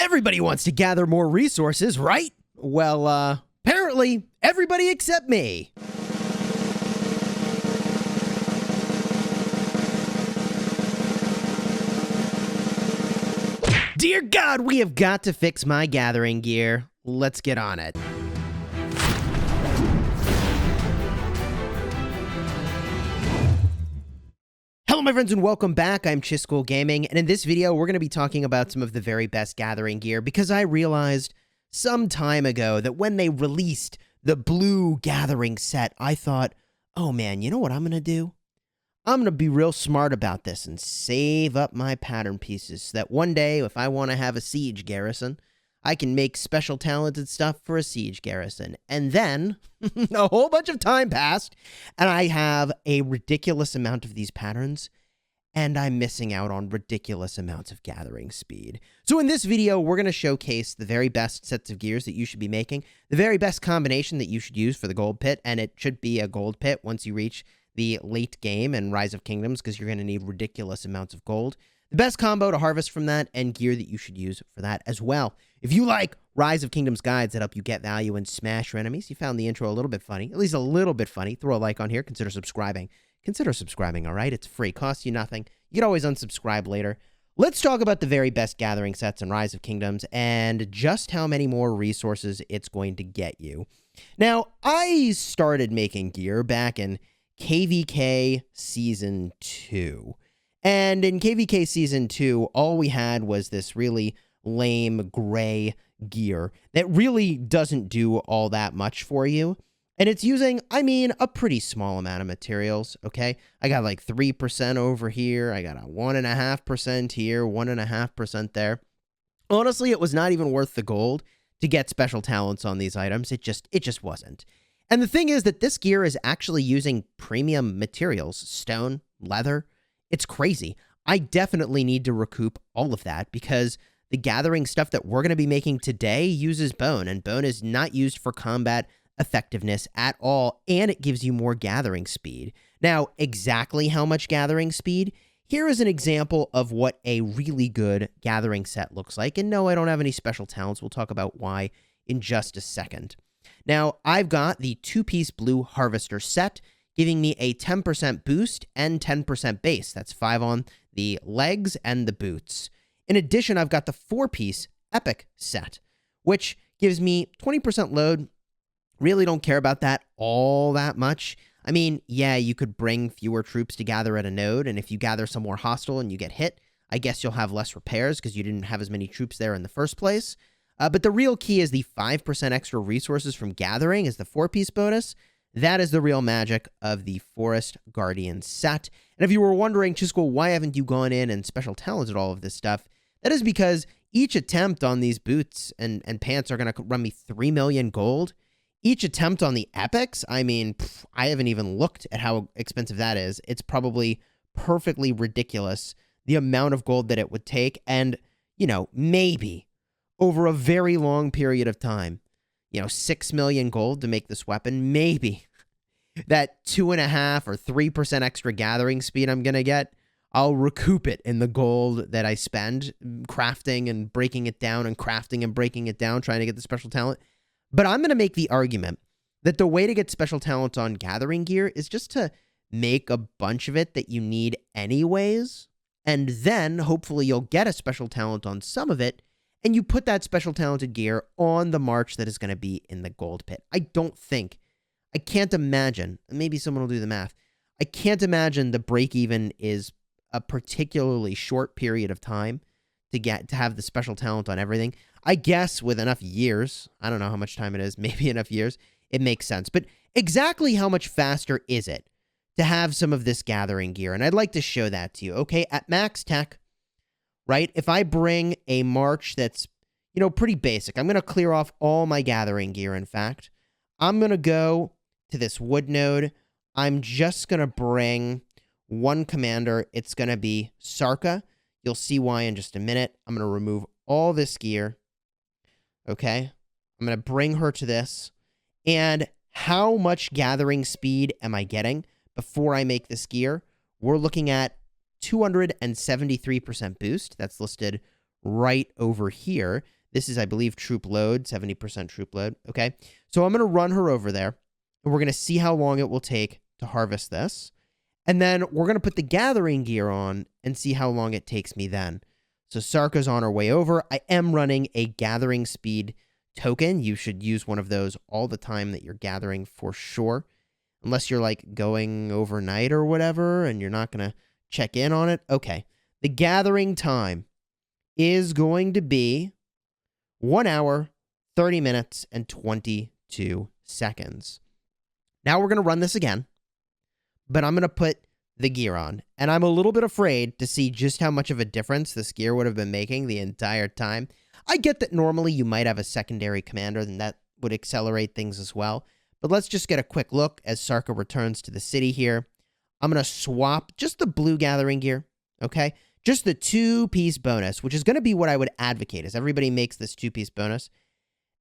Everybody wants to gather more resources, right? Well, apparently, everybody except me. Dear God, we have got to fix my gathering gear. Let's get on it. Hello, my friends, and welcome back. I'm Chisgule Gaming, and in this video, we're going to be talking about some of the very best gathering gear because I realized some time ago that when they released the blue gathering set, I thought, oh man, you know what I'm going to do? I'm going to be real smart about this and save up my pattern pieces so that one day, if I want to have a siege garrison, I can make special talented stuff for a siege garrison. And then, a whole bunch of time passed, and I have a ridiculous amount of these patterns, and I'm missing out on ridiculous amounts of gathering speed. So in this video, we're going to showcase the very best sets of gears that you should be making, the very best combination that you should use for the gold pit, and it should be a gold pit once you reach the late game and Rise of Kingdoms, because you're going to need ridiculous amounts of gold. The best combo to harvest from that, and gear that you should use for that as well. If you like Rise of Kingdoms guides that help you get value and smash your enemies, you found the intro a little bit funny, at least a little bit funny, throw a like on here, consider subscribing. Consider subscribing, all right? It's free, costs you nothing. You can always unsubscribe later. Let's talk about the very best gathering sets in Rise of Kingdoms and just how many more resources it's going to get you. Now, I started making gear back in KVK Season 2. And in KVK Season 2, all we had was this really lame gray gear that really doesn't do all that much for you. And it's using, a pretty small amount of materials, okay? I got like 3% over here. I got a 1.5% here, 1.5% there. Honestly, it was not even worth the gold to get special talents on these items. It just wasn't. And the thing is that this gear is actually using premium materials, stone, leather. It's crazy. I definitely need to recoup all of that because the gathering stuff that we're going to be making today uses bone, and bone is not used for combat effectiveness at all, and it gives you more gathering speed. Now, exactly how much gathering speed? Here is an example of what a really good gathering set looks like. And no, I don't have any special talents. We'll talk about why in just a second. Now, I've got the 2-piece blue harvester set, giving me a 10% boost and 10% base. That's 5 on the legs and the boots. In addition, I've got the 4-piece epic set, which gives me 20% load. Really don't care about that all that much. I mean, yeah, you could bring fewer troops to gather at a node, and if you gather somewhere hostile and you get hit, I guess you'll have less repairs because you didn't have as many troops there in the first place. But the real key is the 5% extra resources from gathering is the 4-piece bonus. That is the real magic of the Forest Guardian set. And if you were wondering, Chisgule, why haven't you gone in and special talented all of this stuff? That is because each attempt on these boots and pants are going to run me 3 million gold. Each attempt on the epics, I haven't even looked at how expensive that is. It's probably perfectly ridiculous, the amount of gold that it would take. And, maybe over a very long period of time, 6 million gold to make this weapon, maybe that 2.5 or 3% extra gathering speed I'm going to get, I'll recoup it in the gold that I spend crafting and breaking it down and crafting and breaking it down, trying to get the special talent. But I'm going to make the argument that the way to get special talent on gathering gear is just to make a bunch of it that you need anyways, and then hopefully you'll get a special talent on some of it, and you put that special talented gear on the march that is going to be in the gold pit. I can't imagine, maybe someone will do the math, I can't imagine the break even is a particularly short period of time to have the special talent on everything. I guess with enough years, I don't know how much time it is, maybe enough years, it makes sense. But exactly how much faster is it to have some of this gathering gear? And I'd like to show that to you. Okay, at max tech, right? If I bring a march that's, pretty basic, I'm going to clear off all my gathering gear, in fact. I'm going to go to this wood node. I'm just going to bring one commander. It's going to be Sarka. You'll see why in just a minute. I'm going to remove all this gear. Okay? I'm going to bring her to this. And how much gathering speed am I getting before I make this gear? We're looking at 273% boost. That's listed right over here. This is, I believe, troop load, 70% troop load. Okay. So I'm going to run her over there, and we're going to see how long it will take to harvest this. And then we're going to put the gathering gear on and see how long it takes me then. So Sarka's on her way over. I am running a gathering speed token. You should use one of those all the time that you're gathering for sure. Unless you're like going overnight or whatever and you're not going to check in on it. Okay. The gathering time is going to be 1 hour, 30 minutes, and 22 seconds. Now we're going to run this again, but I'm going to put the gear on. And I'm a little bit afraid to see just how much of a difference this gear would have been making the entire time. I get that normally you might have a secondary commander, and that would accelerate things as well. But let's just get a quick look as Sarka returns to the city here. I'm going to swap just the blue gathering gear, okay? Just the 2-piece bonus, which is going to be what I would advocate as everybody makes this 2-piece bonus.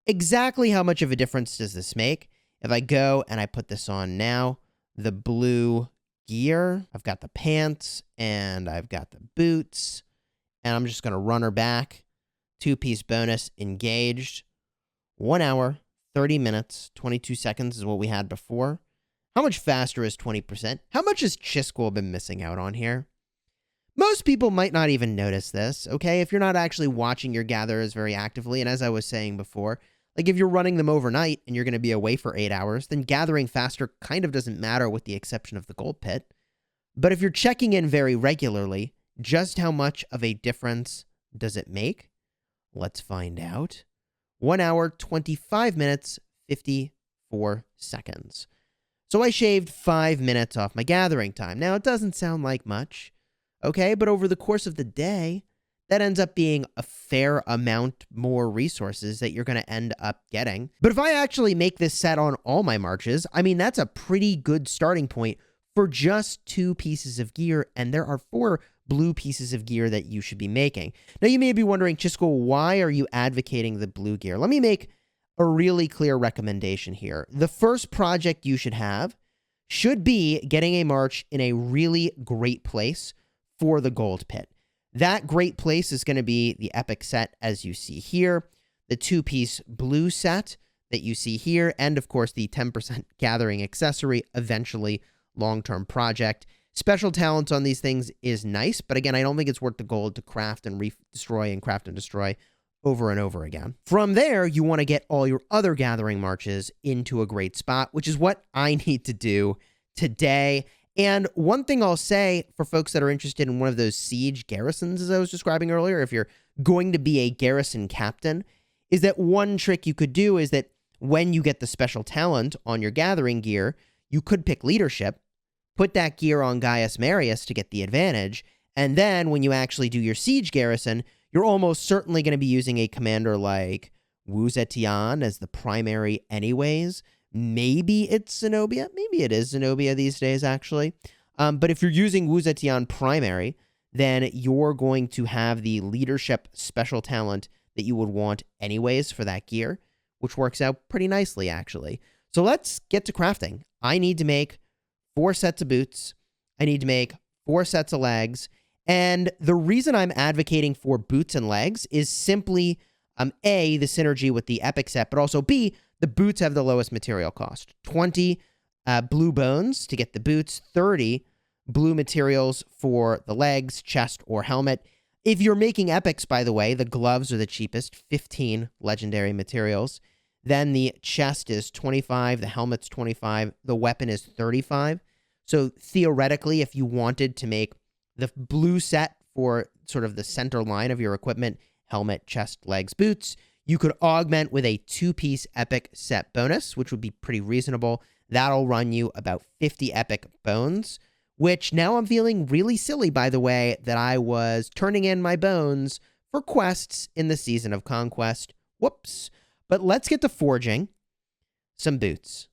Exactly how much of a difference does this make? If I go and I put this on now, the blue gear, I've got the pants, and I've got the boots, and I'm just going to run her back. 2-piece bonus, engaged. 1 hour, 30 minutes, 22 seconds is what we had before. How much faster is 20%? How much has Chisgule been missing out on here? Most people might not even notice this, okay? If you're not actually watching your gatherers very actively, and as I was saying before, like if you're running them overnight and you're going to be away for 8 hours, then gathering faster kind of doesn't matter with the exception of the gold pit. But if you're checking in very regularly, just how much of a difference does it make? Let's find out. 1 hour, 25 minutes, 54 seconds. So I shaved 5 minutes off my gathering time. Now, it doesn't sound like much, okay? But over the course of the day, that ends up being a fair amount more resources that you're going to end up getting. But if I actually make this set on all my marches, I mean, that's a pretty good starting point for just 2 pieces of gear, and there are 4 blue pieces of gear that you should be making. Now, you may be wondering, Chisgule, why are you advocating the blue gear? Let me make a really clear recommendation here. The first project you should have should be getting a march in a really great place for the gold pit. That great place is going to be the epic set, as you see here, the 2-piece blue set that you see here, and of course the 10% gathering accessory, eventually long-term project. Special talents on these things is nice, but again, I don't think it's worth the gold to craft and destroy and craft and destroy over and over again. From there, you want to get all your other gathering marches into a great spot, which is what I need to do today. And one thing I'll say for folks that are interested in one of those siege garrisons, as I was describing earlier, if you're going to be a garrison captain, is that one trick you could do is that when you get the special talent on your gathering gear, you could pick leadership, put that gear on Gaius Marius to get the advantage, and then when you actually do your siege garrison, you're almost certainly going to be using a commander like Wu Zetian as the primary anyways. Maybe it's Zenobia. Maybe it is Zenobia these days, actually. But if you're using Wu Zetian primary, then you're going to have the leadership special talent that you would want anyways for that gear, which works out pretty nicely, actually. So let's get to crafting. I need to make 4 sets of boots. I need to make 4 sets of legs. And the reason I'm advocating for boots and legs is simply, A, the synergy with the epic set, but also B, the boots have the lowest material cost. 20 blue bones to get the boots, 30 blue materials for the legs, chest, or helmet. If you're making epics, by the way, the gloves are the cheapest, 15 legendary materials. Then the chest is 25, the helmet's 25, the weapon is 35. So theoretically, if you wanted to make the blue set for sort of the center line of your equipment, helmet, chest, legs, boots, you could augment with a 2-piece epic set bonus, which would be pretty reasonable. That'll run you about 50 epic bones, which now I'm feeling really silly, by the way, that I was turning in my bones for quests in the Season of Conquest. Whoops. But let's get to forging some boots.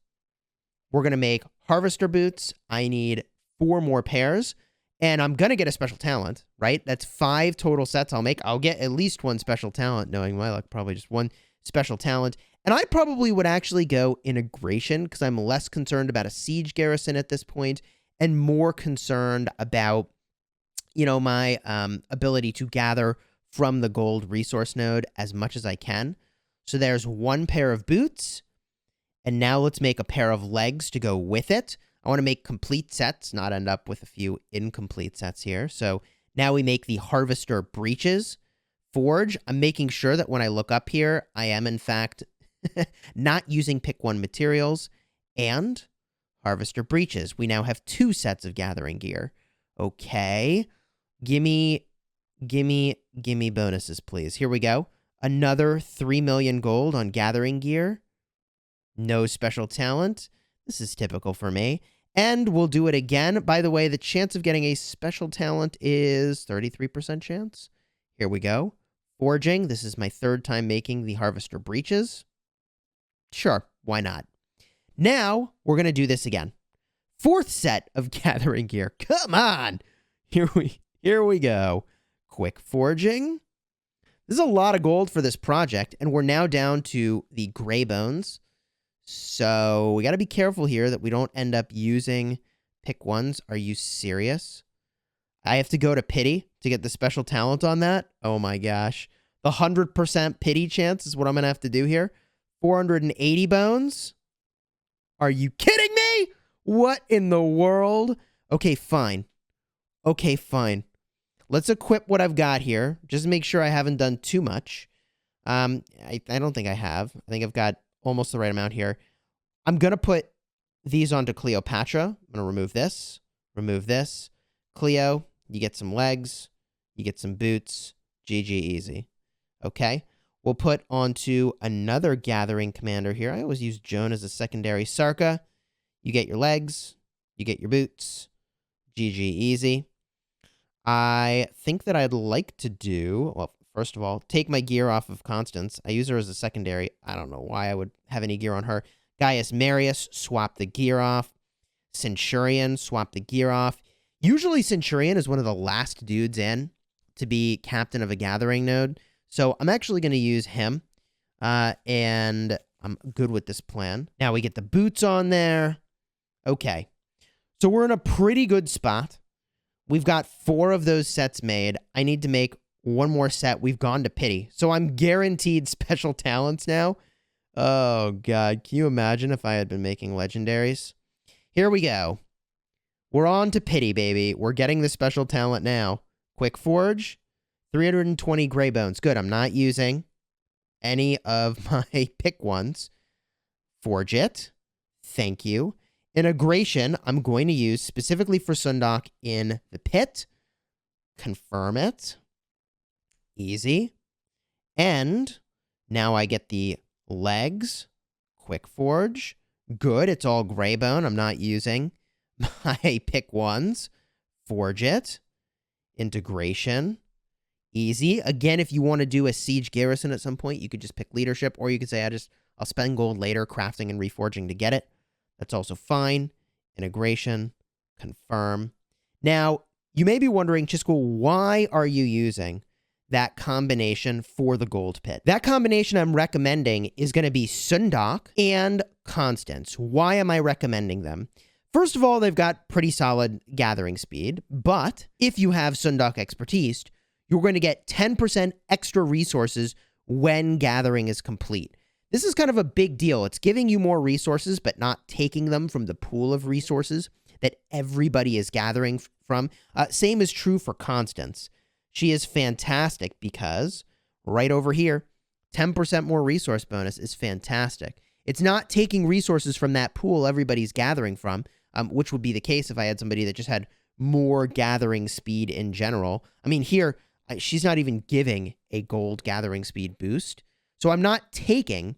We're going to make harvester boots. I need 4 more pairs. And I'm going to get a special talent, right? That's 5 total sets I'll make. I'll get at least 1 special talent, knowing my luck, probably just 1 special talent. And I probably would actually go integration because I'm less concerned about a siege garrison at this point and more concerned about, you know, my ability to gather from the gold resource node as much as I can. So there's one pair of boots, and now let's make a pair of legs to go with it. I want to make complete sets, not end up with a few incomplete sets here. So now we make the harvester breeches. Forge, I'm making sure that when I look up here, I am in fact not using pick one materials, and harvester breeches. We now have 2 sets of gathering gear. Okay. Gimme bonuses, please. Here we go. Another 3 million gold on gathering gear. No special talent. This is typical for me. And we'll do it again. By the way, the chance of getting a special talent is 33% chance. Here we go. Forging. This is my 3rd time making the harvester breeches. Sure, why not? Now, we're going to do this again. 4th set of gathering gear. Come on! Here we go. Quick forging. This is a lot of gold for this project, and we're now down to the gray bones. So we got to be careful here that we don't end up using pick ones. Are you serious? I have to go to pity to get the special talent on that? Oh my gosh. The 100% pity chance is what I'm going to have to do here. 480 bones? Are you kidding me? What in the world? Okay, fine. Okay, fine. Let's equip what I've got here. Just make sure I haven't done too much. I don't think I have. I think I've got almost the right amount here. I'm going to put these onto Cleopatra. I'm going to remove this. Remove this. Cleo, you get some legs. You get some boots. GG easy. Okay. We'll put onto another gathering commander here. I always use Joan as a secondary. Sarka, you get your legs. You get your boots. GG easy. I think that I'd like to do, well, first of all, take my gear off of Constance. I use her as a secondary. I don't know why I would have any gear on her. Gaius Marius, swap the gear off. Centurion, swap the gear off. Usually Centurion is one of the last dudes in to be captain of a gathering node. So I'm actually going to use him. And I'm good with this plan. Now we get the boots on there. Okay. So we're in a pretty good spot. We've got 4 of those sets made. I need to make one more set. We've gone to pity. So I'm guaranteed special talents now. Oh, God. Can you imagine if I had been making legendaries? Here we go. We're on to pity, baby. We're getting the special talent now. Quick Forge. 320 gray bones. Good. I'm not using any of my pick ones. Forge it. Thank you. Integration, I'm going to use specifically for Sundok in the pit. Confirm it. Easy. And now I get the legs. Quick Forge. Good. It's all gray bone. I'm not using my pick ones. Forge it. Integration. Easy. Again, if you want to do a siege garrison at some point, you could just pick leadership, or you could say, I'll spend gold later crafting and reforging to get it. That's also fine. Integration. Confirm. Now, you may be wondering, Chisgule, why are you using that combination for the gold pit? That combination I'm recommending is going to be Sundok and Constance. Why am I recommending them? First of all, they've got pretty solid gathering speed, but if you have Sundok expertise, you're going to get 10% extra resources when gathering is complete. This is kind of a big deal. It's giving you more resources, but not taking them from the pool of resources that everybody is gathering from. Same is true for Constance. She is fantastic because right over here, 10% more resource bonus is fantastic. It's not taking resources from that pool everybody's gathering from, which would be the case if I had somebody that just had more gathering speed in general. I mean, here, she's not even giving a gold gathering speed boost. So I'm not taking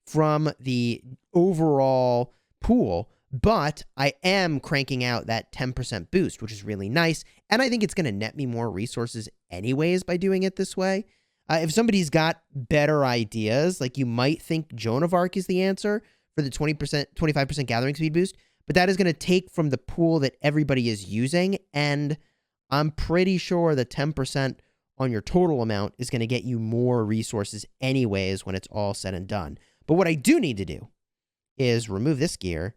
from the overall pool, but I am cranking out that 10% boost, which is really nice. And I think it's going to net me more resources anyways by doing it this way. If somebody's got better ideas, like you might think Joan of Arc is the answer for the 25% gathering speed boost, but that is going to take from the pool that everybody is using. And I'm pretty sure the 10% on your total amount is going to get you more resources anyways when it's all said and done. But what I do need to do is remove this gear,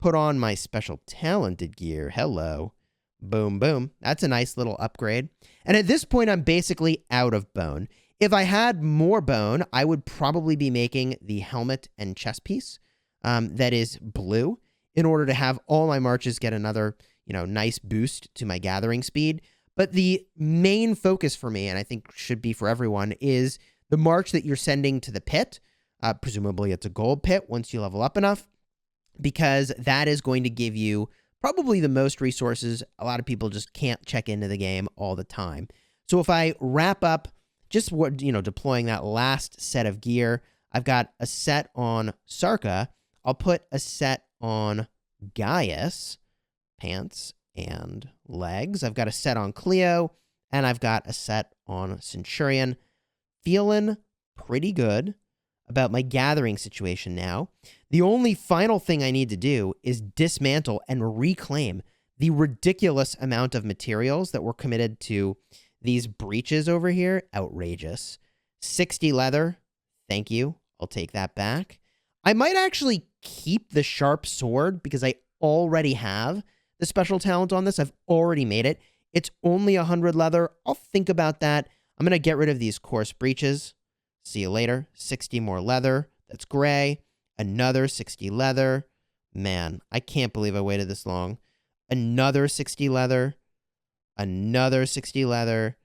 put on my special talented gear. Hello. Boom, boom. That's a nice little upgrade. And at this point, I'm basically out of bone. If I had more bone, I would probably be making the helmet and chest piece that is blue in order to have all my marches get another, nice boost to my gathering speed. But the main focus for me, and I think should be for everyone, is the march that you're sending to the pit. Presumably it's a gold pit once you level up enough, because that is going to give you probably the most resources. A lot of people just can't check into the game all the time. So if I wrap up just what, deploying that last set of gear, I've got a set on Sarka. I'll put a set on Gaius, pants and legs. I've got a set on Cleo, and I've got a set on Centurion. Feeling pretty good about my gathering situation now. The only final thing I need to do is dismantle and reclaim the ridiculous amount of materials that were committed to these breaches over here. Outrageous. 60 leather. Thank you. I'll take that back. I might actually keep the sharp sword because I already have the special talent on this. I've already made it. It's only 100 leather. I'll think about that. I'm going to get rid of these coarse breaches. See you later. 60 more leather. That's gray. Another 60 leather. Man, I can't believe I waited this long. Another 60 leather. Another 60 leather.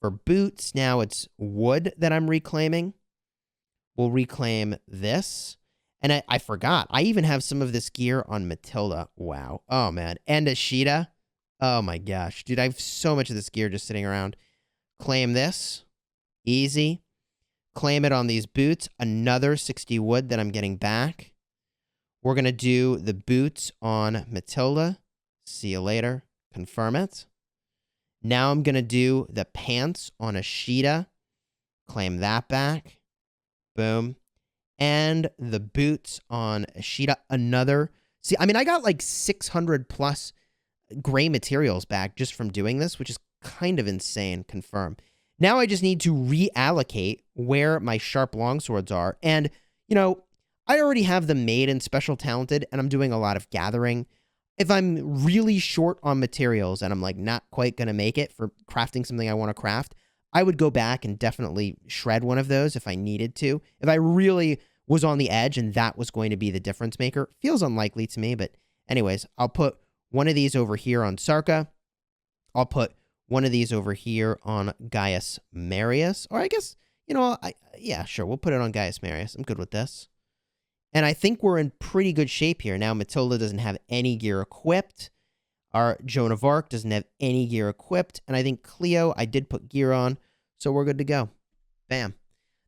For boots, now it's wood that I'm reclaiming. We'll reclaim this. And I forgot. I even have some of this gear on Matilda. Wow. Oh, man. And Ashita. Oh, my gosh. Dude, I have so much of this gear just sitting around. Claim this. Easy. Claim it on these boots. Another 60 wood that I'm getting back. We're going to do the boots on Matilda. See you later. Confirm it. Now I'm going to do the pants on Ashita. Claim that back. Boom. And the boots on Ashita. Another. See, I mean, I got like 600 plus gray materials back just from doing this, which is kind of insane. Confirm. Now I just need to reallocate where my sharp longswords are. And, I already have them made and special talented, and I'm doing a lot of gathering. If I'm really short on materials and I'm like not quite going to make it for crafting something I want to craft, I would go back and definitely shred one of those if I needed to. If I really was on the edge and that was going to be the difference maker. Feels unlikely to me, but anyways, I'll put one of these over here on Sarka. I'll put one of these over here on Gaius Marius. Or I guess, yeah, sure, we'll put it on Gaius Marius. I'm good with this. And I think we're in pretty good shape here. Now, Matilda doesn't have any gear equipped. Our Joan of Arc doesn't have any gear equipped. And I think Cleo, I did put gear on, so we're good to go. Bam.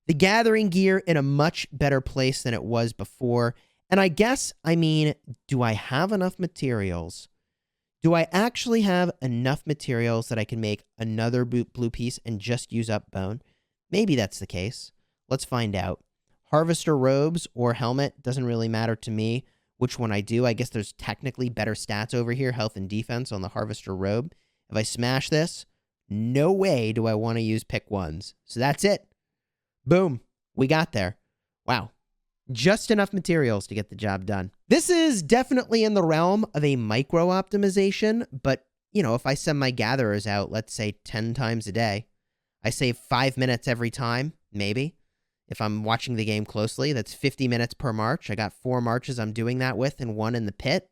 The gathering gear in a much better place than it was before. And I guess, do I have enough materials? Do I actually have enough materials that I can make another blue piece and just use up bone? Maybe that's the case. Let's find out. Harvester robes or helmet, doesn't really matter to me which one I do. I guess there's technically better stats over here, health and defense on the Harvester robe. If I smash this, no way do I want to use pick ones. So that's it. Boom. We got there. Wow. Just enough materials to get the job done. This is definitely in the realm of a micro optimization, but, if I send my gatherers out, let's say 10 times a day, I save 5 minutes every time, maybe. If I'm watching the game closely, that's 50 minutes per march. I got 4 marches I'm doing that with and 1 in the pit.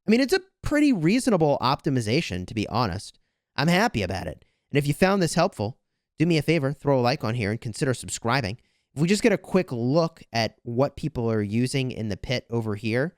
It's a pretty reasonable optimization, to be honest. I'm happy about it. And if you found this helpful, do me a favor, throw a like on here and consider subscribing. If we just get a quick look at what people are using in the pit over here,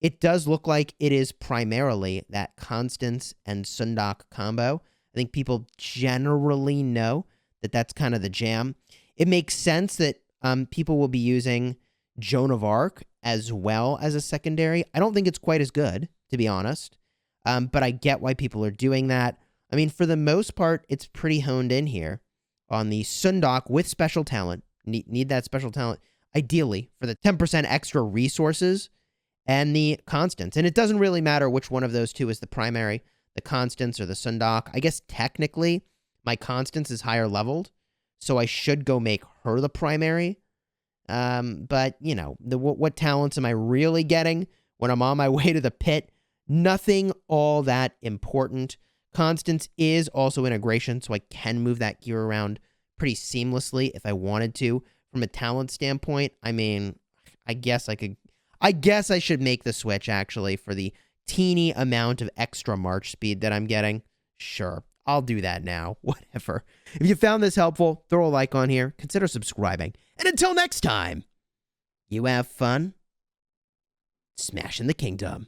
it does look like it is primarily that Constance and Sundok combo. I think people generally know that that's kind of the jam. It makes sense that people will be using Joan of Arc as well as a secondary. I don't think it's quite as good, to be honest, but I get why people are doing that. For the most part, it's pretty honed in here on the Sundok with special talent. Need that special talent, ideally, for the 10% extra resources and the Constance. And it doesn't really matter which one of those two is the primary, the Constance or the Sundok. I guess technically my Constance is higher leveled, so I should go make her the primary. But, what talents am I really getting when I'm on my way to the pit? Nothing all that important. Constants is also integration, so I can move that gear around pretty seamlessly if I wanted to. From a talent standpoint, I mean, I guess I should make the switch, actually, for the teeny amount of extra march speed that I'm getting. Sure, I'll do that now. Whatever. If you found this helpful, throw a like on here, consider subscribing. And until next time, you have fun smashing the kingdom.